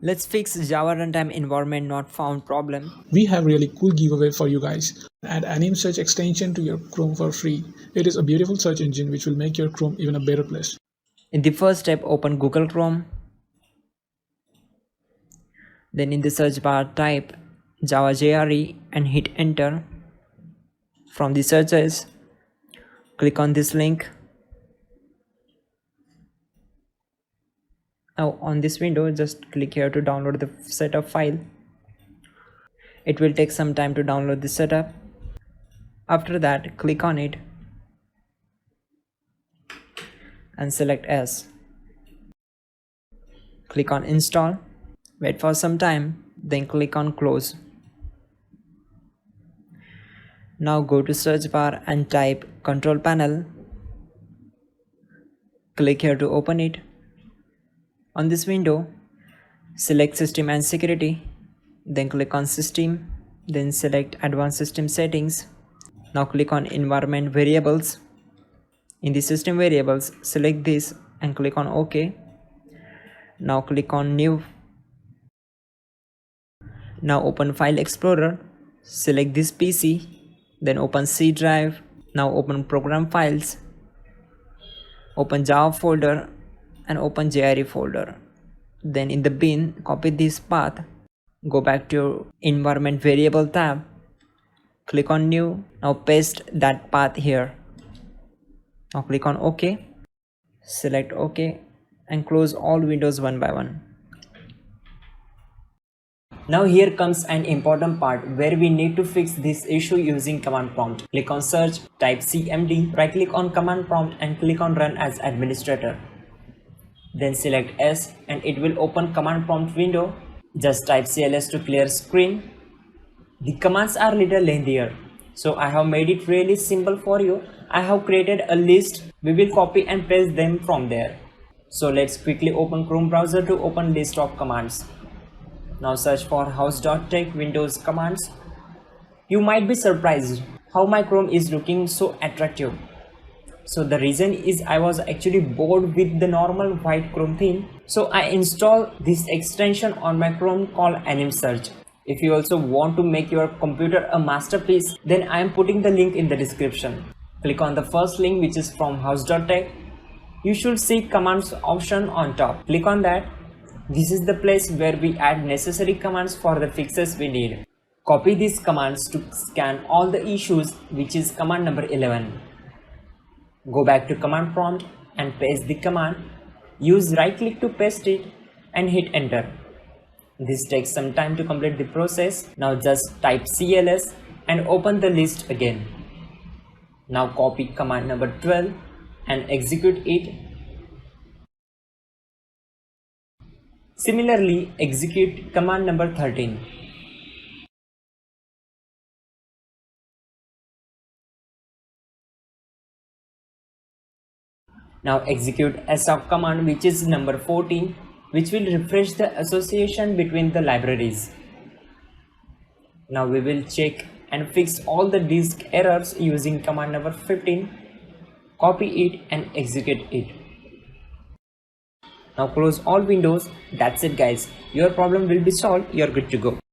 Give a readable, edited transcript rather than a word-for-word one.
Let's fix Java runtime environment not found problem. We have really cool giveaway for you guys. Add Anim search extension to your Chrome for free. It is a beautiful search engine which will make your Chrome even a better place. In the first step, open Google Chrome. Then in the search bar, type Java JRE and hit enter. From the searches, click on this link. Now on this window, just click here to download the setup file. It will take some time to download the setup. After that, click on it and select S. Click on install. Wait for some time, then click on close. Now go to search bar and type control panel. Click here to open it. On this window, select system and security, then click on system, then select advanced system settings. Now click on environment variables. In the system variables, select this and click on OK. Now click on new. Now open file explorer, select this PC, then open C drive. Now open program files, open Java folder and open JRE folder. Then in the bin, copy this path, go back to your environment variable tab, click on new. Now paste that path here. Now click on OK, select OK and close all windows one by one. Now here comes an important part where we need to fix this issue using command prompt. Click on search, type cmd, right click on command prompt and click on run as administrator. Then select S and it will open command prompt window. Just type cls to clear screen. The commands are little lengthier, so I have made it really simple for you. I have created a list. We will copy and paste them from there. So let's quickly open Chrome browser to open list of commands. Now search for house.tech Windows commands. You might be surprised how my Chrome is looking so attractive. So the reason is I was actually bored with the normal white Chrome theme. So I installed this extension on my Chrome called Anim Search. If you also want to make your computer a masterpiece, then I am putting the link in the description. Click on the first link, which is from house.tech. You should see commands option on top. Click on that. This is the place where we add necessary commands for the fixes we need. Copy these commands to scan all the issues, which is command number 11. Go back to command prompt and paste the command. Use right click to paste it and hit enter. This takes some time to complete the process. Now just type cls and open the list again. Now copy command number 12 and execute it. Similarly, execute command number 13. Now execute soc command, which is number 14, which will refresh the association between the libraries. Now we will check and fix all the disk errors using command number 15. Copy it and execute it. Now close all windows. That's it guys. Your problem will be solved. You're good to go.